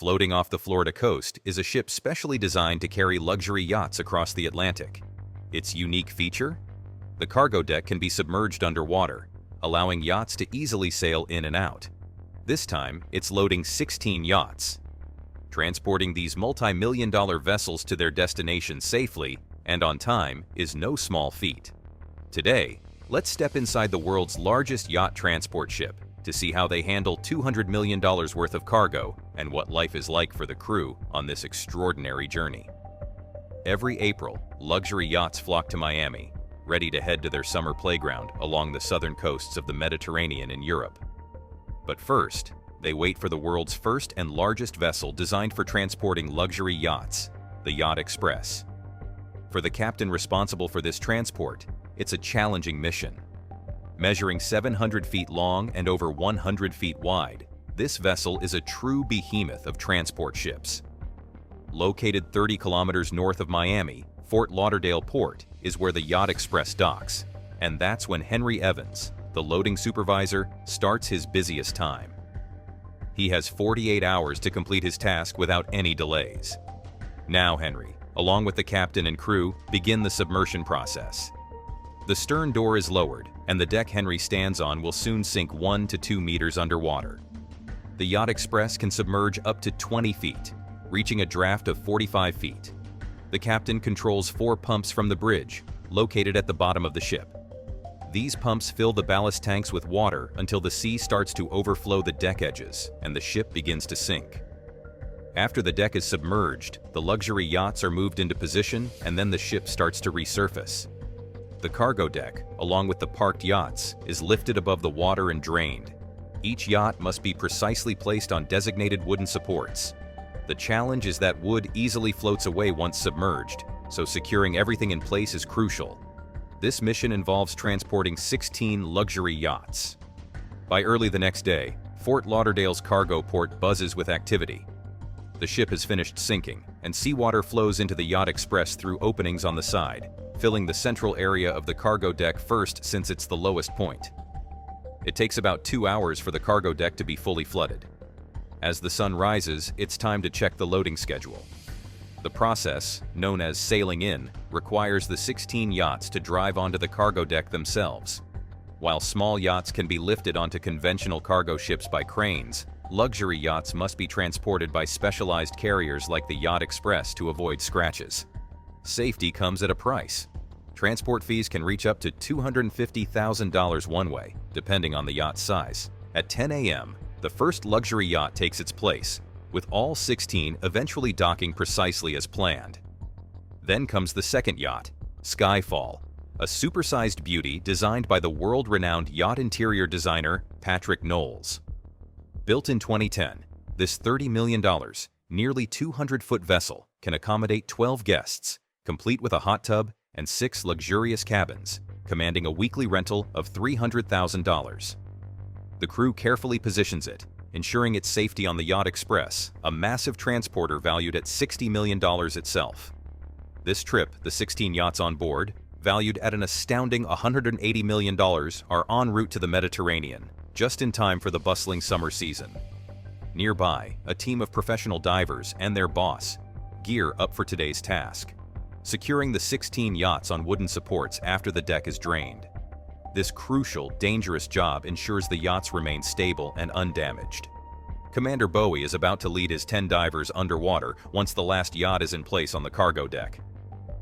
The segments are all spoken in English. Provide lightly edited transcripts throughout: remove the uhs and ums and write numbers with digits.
Floating off the Florida coast is a ship specially designed to carry luxury yachts across the Atlantic. Its unique feature? The cargo deck can be submerged underwater, allowing yachts to easily sail in and out. This time, it's loading 16 yachts. Transporting these multi-million-dollar vessels to their destination safely and on time is no small feat. Today, let's step inside the world's largest yacht transport ship to see how they handle $200 million worth of cargo and what life is like for the crew on this extraordinary journey. Every April, luxury yachts flock to Miami, ready to head to their summer playground along the southern coasts of the Mediterranean and Europe. But first, they wait for the world's first and largest vessel designed for transporting luxury yachts, the Yacht Express. For the captain responsible for this transport, it's a challenging mission. Measuring 700 feet long and over 100 feet wide, this vessel is a true behemoth of transport ships. Located 30 kilometers north of Miami, Fort Lauderdale Port is where the Yacht Express docks, and that's when Henry Evans, the loading supervisor, starts his busiest time. He has 48 hours to complete his task without any delays. Now Henry, along with the captain and crew, begin the submersion process. The stern door is lowered, and the deck Henry stands on will soon sink 1 to 2 meters underwater. The Yacht Express can submerge up to 20 feet, reaching a draft of 45 feet. The captain controls 4 pumps from the bridge, located at the bottom of the ship. These pumps fill the ballast tanks with water until the sea starts to overflow the deck edges and the ship begins to sink. After the deck is submerged, the luxury yachts are moved into position and then the ship starts to resurface. The cargo deck, along with the parked yachts, is lifted above the water and drained. Each yacht must be precisely placed on designated wooden supports. The challenge is that wood easily floats away once submerged, so securing everything in place is crucial. This mission involves transporting 16 luxury yachts. By early the next day, Fort Lauderdale's cargo port buzzes with activity. The ship has finished sinking, and seawater flows into the Yacht Express through openings on the side, filling the central area of the cargo deck first since it's the lowest point. It takes about 2 hours for the cargo deck to be fully flooded. As the sun rises, it's time to check the loading schedule. The process, known as sailing in, requires the 16 yachts to drive onto the cargo deck themselves. While small yachts can be lifted onto conventional cargo ships by cranes, luxury yachts must be transported by specialized carriers like the Yacht Express to avoid scratches. Safety comes at a price. Transport fees can reach up to $250,000 one way, depending on the yacht's size. At 10 a.m., the first luxury yacht takes its place, with all 16 eventually docking precisely as planned. Then comes the second yacht, Skyfall, a supersized beauty designed by the world-renowned yacht interior designer Patrick Knowles. Built in 2010, this $30 million, nearly 200-foot vessel can accommodate 12 guests, complete with a hot tub and 6 luxurious cabins, commanding a weekly rental of $300,000. The crew carefully positions it, ensuring its safety on the Yacht Express, a massive transporter valued at $60 million itself. This trip, the 16 yachts on board, valued at an astounding $180 million, are en route to the Mediterranean, just in time for the bustling summer season. Nearby, a team of professional divers and their boss gear up for today's task, securing the 16 yachts on wooden supports after the deck is drained. This crucial, dangerous job ensures the yachts remain stable and undamaged. Commander Bowie is about to lead his 10 divers underwater once the last yacht is in place on the cargo deck.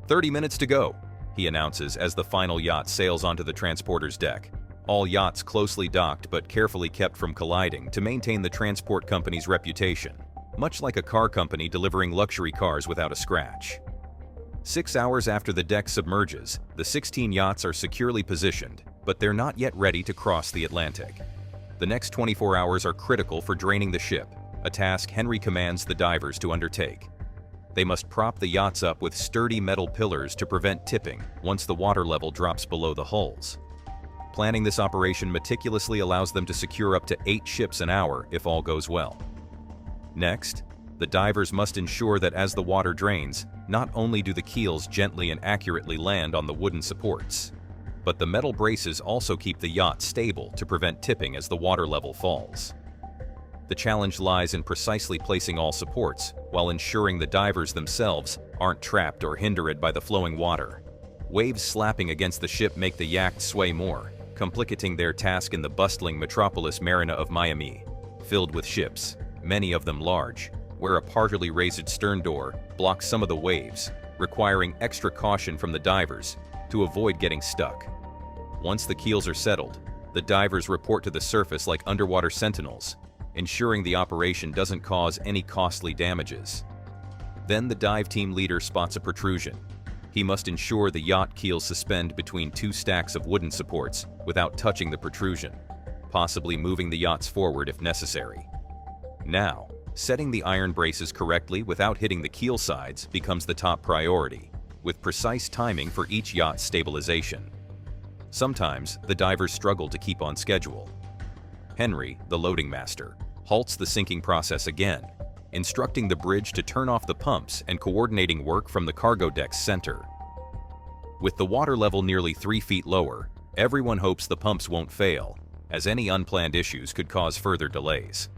30 minutes to go, he announces as the final yacht sails onto the transporter's deck. All yachts closely docked but carefully kept from colliding to maintain the transport company's reputation, much like a car company delivering luxury cars without a scratch. 6 hours after the deck submerges, the 16 yachts are securely positioned, but they're not yet ready to cross the Atlantic. The next 24 hours are critical for draining the ship, a task Henry commands the divers to undertake. They must prop the yachts up with sturdy metal pillars to prevent tipping once the water level drops below the hulls. Planning this operation meticulously allows them to secure up to 8 ships an hour if all goes well. Next, the divers must ensure that as the water drains, not only do the keels gently and accurately land on the wooden supports, but the metal braces also keep the yacht stable to prevent tipping as the water level falls. The challenge lies in precisely placing all supports, while ensuring the divers themselves aren't trapped or hindered by the flowing water. Waves slapping against the ship make the yacht sway more, complicating their task in the bustling metropolis marina of Miami, filled with ships, many of them large, where a partially raised stern door blocks some of the waves, requiring extra caution from the divers to avoid getting stuck. Once the keels are settled, the divers report to the surface like underwater sentinels, ensuring the operation doesn't cause any costly damages. Then the dive team leader spots a protrusion. He must ensure the yacht keels suspend between two stacks of wooden supports without touching the protrusion, possibly moving the yachts forward if necessary. Now, setting the iron braces correctly without hitting the keel sides becomes the top priority, with precise timing for each yacht's stabilization. Sometimes, the divers struggle to keep on schedule. Henry, the loading master, halts the sinking process again, instructing the bridge to turn off the pumps and coordinating work from the cargo deck's center. With the water level nearly 3 feet lower, everyone hopes the pumps won't fail, as any unplanned issues could cause further delays.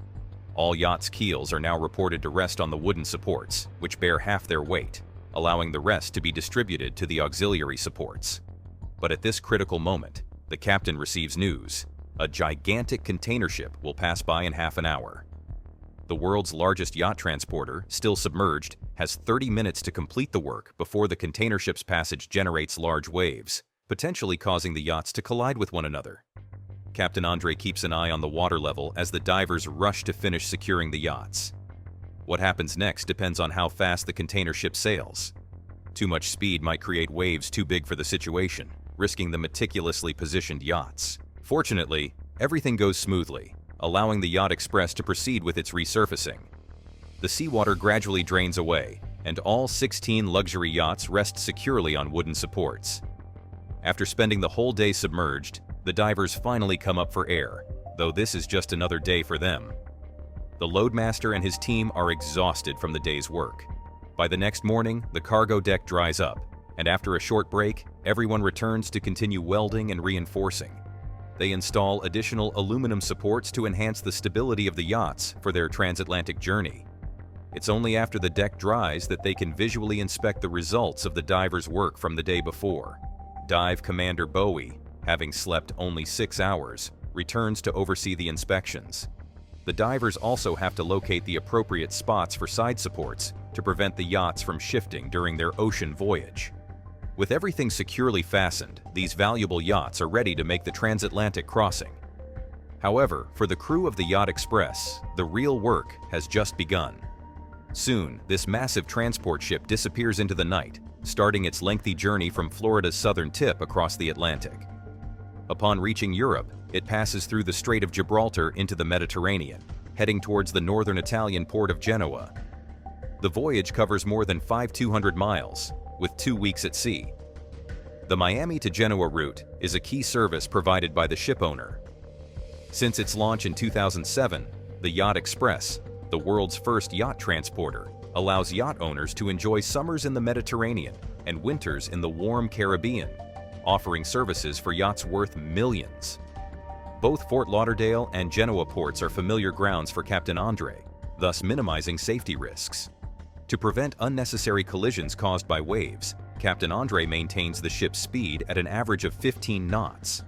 All yachts' keels are now reported to rest on the wooden supports, which bear half their weight, allowing the rest to be distributed to the auxiliary supports. But at this critical moment, the captain receives news. A gigantic container ship will pass by in half an hour. The world's largest yacht transporter, still submerged, has 30 minutes to complete the work before the container ship's passage generates large waves, potentially causing the yachts to collide with one another. Captain Andre keeps an eye on the water level as the divers rush to finish securing the yachts. What happens next depends on how fast the container ship sails. Too much speed might create waves too big for the situation, risking the meticulously positioned yachts. Fortunately, everything goes smoothly, allowing the Yacht Express to proceed with its resurfacing. The seawater gradually drains away, and all 16 luxury yachts rest securely on wooden supports. After spending the whole day submerged, the divers finally come up for air, though this is just another day for them. The loadmaster and his team are exhausted from the day's work. By the next morning, the cargo deck dries up, and after a short break, everyone returns to continue welding and reinforcing. They install additional aluminum supports to enhance the stability of the yachts for their transatlantic journey. It's only after the deck dries that they can visually inspect the results of the divers' work from the day before. Dive Commander Bowie, having slept only 6 hours, returns to oversee the inspections. The divers also have to locate the appropriate spots for side supports to prevent the yachts from shifting during their ocean voyage. With everything securely fastened, these valuable yachts are ready to make the transatlantic crossing. However, for the crew of the Yacht Express, the real work has just begun. Soon, this massive transport ship disappears into the night, starting its lengthy journey from Florida's southern tip across the Atlantic. Upon reaching Europe, it passes through the Strait of Gibraltar into the Mediterranean, heading towards the northern Italian port of Genoa. The voyage covers more than 5,200 miles, with 2 weeks at sea. The Miami to Genoa route is a key service provided by the shipowner. Since its launch in 2007, the Yacht Express, the world's first yacht transporter, allows yacht owners to enjoy summers in the Mediterranean and winters in the warm Caribbean, offering services for yachts worth millions. Both Fort Lauderdale and Genoa ports are familiar grounds for Captain Andre, thus minimizing safety risks. To prevent unnecessary collisions caused by waves, Captain Andre maintains the ship's speed at an average of 15 knots.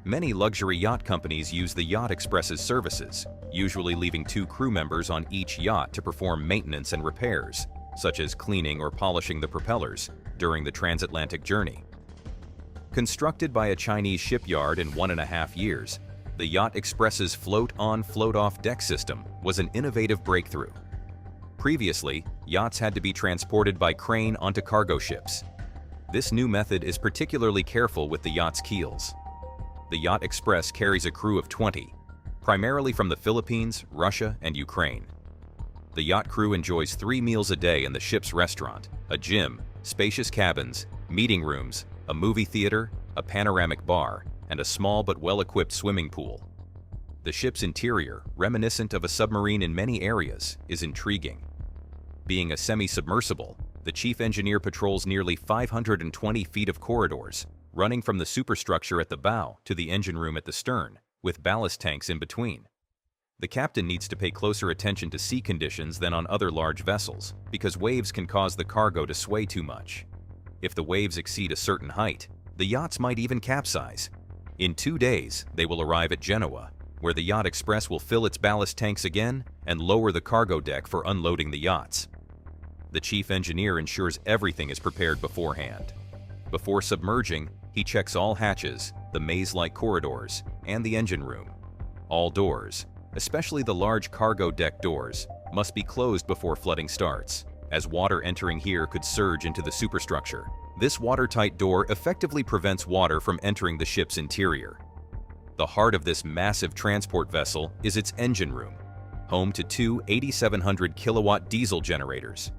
Many luxury yacht companies use the Yacht Express's services, usually leaving 2 crew members on each yacht to perform maintenance and repairs, such as cleaning or polishing the propellers, during the transatlantic journey. Constructed by a Chinese shipyard in 1.5 years, the Yacht Express's float-on, float-off deck system was an innovative breakthrough. Previously, yachts had to be transported by crane onto cargo ships. This new method is particularly careful with the yacht's keels. The Yacht Express carries a crew of 20, primarily from the Philippines, Russia, and Ukraine. The yacht crew enjoys 3 meals a day in the ship's restaurant, a gym, spacious cabins, meeting rooms, a movie theater, a panoramic bar, and a small but well-equipped swimming pool. The ship's interior, reminiscent of a submarine in many areas, is intriguing. Being a semi-submersible, the chief engineer patrols nearly 520 feet of corridors, running from the superstructure at the bow to the engine room at the stern, with ballast tanks in between. The captain needs to pay closer attention to sea conditions than on other large vessels, because waves can cause the cargo to sway too much. If the waves exceed a certain height, the yachts might even capsize. In 2 days, they will arrive at Genoa, where the Yacht Express will fill its ballast tanks again and lower the cargo deck for unloading the yachts. The chief engineer ensures everything is prepared beforehand. Before submerging, he checks all hatches, the maze-like corridors, and the engine room. All doors, especially the large cargo deck doors, must be closed before flooding starts, as water entering here could surge into the superstructure. This watertight door effectively prevents water from entering the ship's interior. The heart of this massive transport vessel is its engine room, home to two 8,700 kilowatt diesel generators.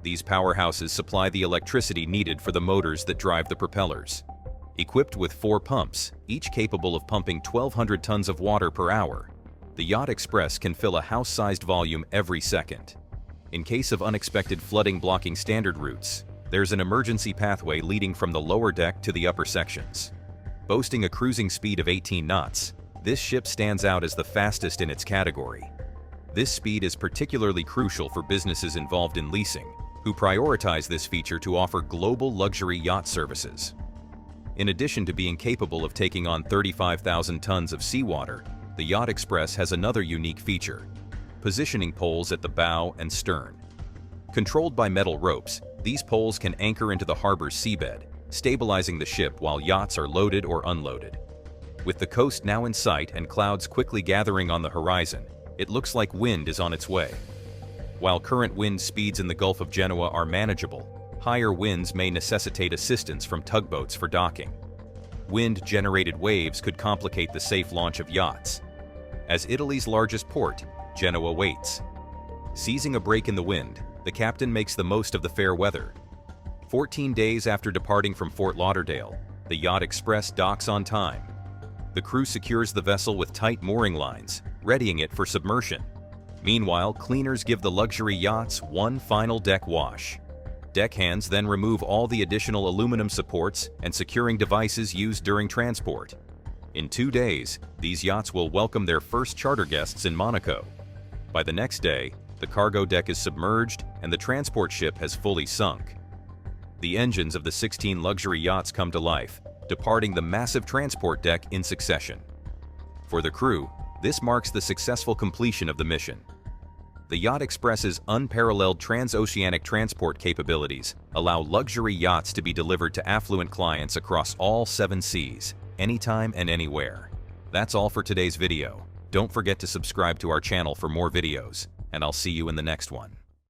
These powerhouses supply the electricity needed for the motors that drive the propellers. Equipped with 4 pumps, each capable of pumping 1,200 tons of water per hour, the Yacht Express can fill a house-sized volume every second. In case of unexpected flooding blocking standard routes, there's an emergency pathway leading from the lower deck to the upper sections. Boasting a cruising speed of 18 knots, this ship stands out as the fastest in its category. This speed is particularly crucial for businesses involved in leasing, who prioritize this feature to offer global luxury yacht services. In addition to being capable of taking on 35,000 tons of seawater, the Yacht Express has another unique feature: positioning poles at the bow and stern. Controlled by metal ropes, these poles can anchor into the harbor's seabed, stabilizing the ship while yachts are loaded or unloaded. With the coast now in sight and clouds quickly gathering on the horizon, it looks like wind is on its way. While current wind speeds in the Gulf of Genoa are manageable, higher winds may necessitate assistance from tugboats for docking. Wind-generated waves could complicate the safe launch of yachts. As Italy's largest port, Genoa waits. Seizing a break in the wind, the captain makes the most of the fair weather. 14 days after departing from Fort Lauderdale, the Yacht Express docks on time. The crew secures the vessel with tight mooring lines, readying it for submersion. Meanwhile, cleaners give the luxury yachts one final deck wash. Deckhands then remove all the additional aluminum supports and securing devices used during transport. In 2 days, these yachts will welcome their first charter guests in Monaco. By the next day, the cargo deck is submerged and the transport ship has fully sunk. The engines of the 16 luxury yachts come to life, departing the massive transport deck in succession. For the crew, this marks the successful completion of the mission. The Yacht Express's unparalleled transoceanic transport capabilities allow luxury yachts to be delivered to affluent clients across all 7 seas, anytime and anywhere. That's all for today's video. Don't forget to subscribe to our channel for more videos, and I'll see you in the next one.